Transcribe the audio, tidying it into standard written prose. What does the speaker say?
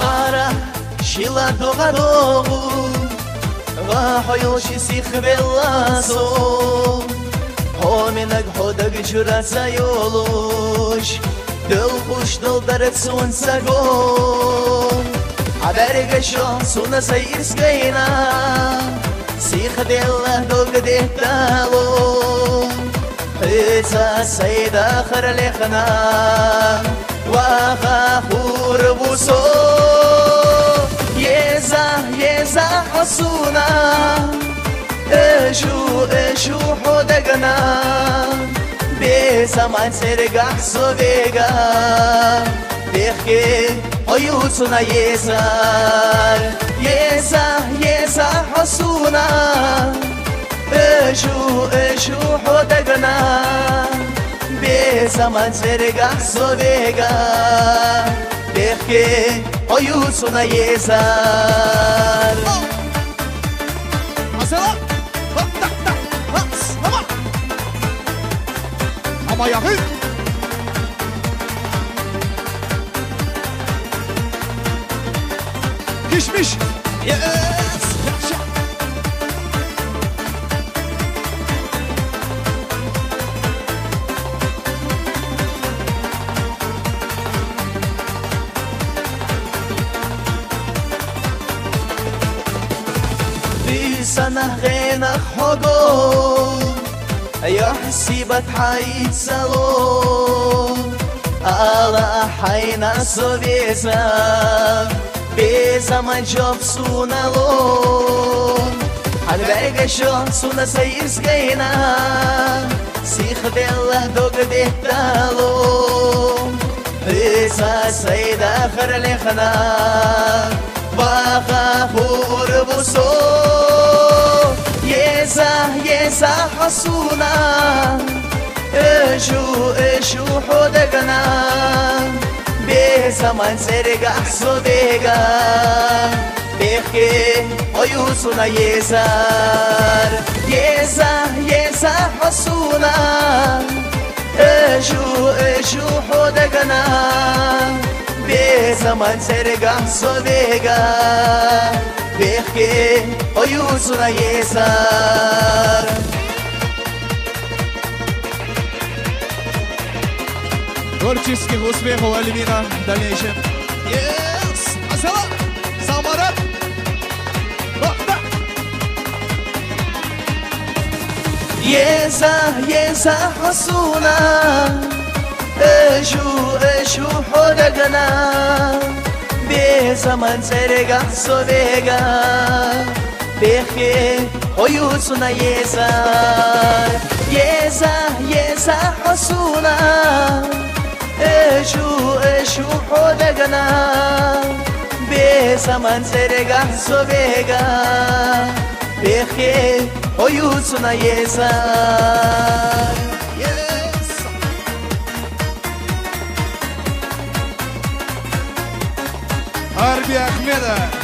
Ara shila dogadogu Va hoyoshi sikh bellaso Homenag hodag jurasa yolush Dil kush dil daret sun sago Haberge shon suna sayirskayna Sikh dilla dog dehtalo Hita sayda kharlekhna Waha khurbuso Yeza hasuna Eshu hodagna Be zaman sergah sovega Dekhe oyusuna Yeza hasuna Eshu hodagna Be zaman sergah sovega Dekhe oyusuna yezar Mesela Bak tak tak Bak ama Ama yakın Pişmiş Yes Yaşa سنة غينا حضور يا حسيبة حيت سلون على حينا سوبيزا بزمن جوب سونا لون حلبك شون سونا سيرسكينا سيخ دله دوغ دهتالون ريسا سيدا خرلخنا باقا خوربوسو Yeza hasuna Eshu hodagna Be zaman sergah sovega Dekhe oyusuna yezar Yeza hasuna Eshu hodagna Be zaman sergah sovega Bekhe oyusuna yezar Творческих успехов Альвина в дальнейшем. Yes! Асала! Самарат! Бахта! Yeza hasuna Eshu hodagna Be zaman sergah sovega Bekhe oyusuna yezar Yeza hasuna Eshu hodagna Be zaman sergah sovega Bekhe oyusuna yezar Yes! Арби Ахмеда!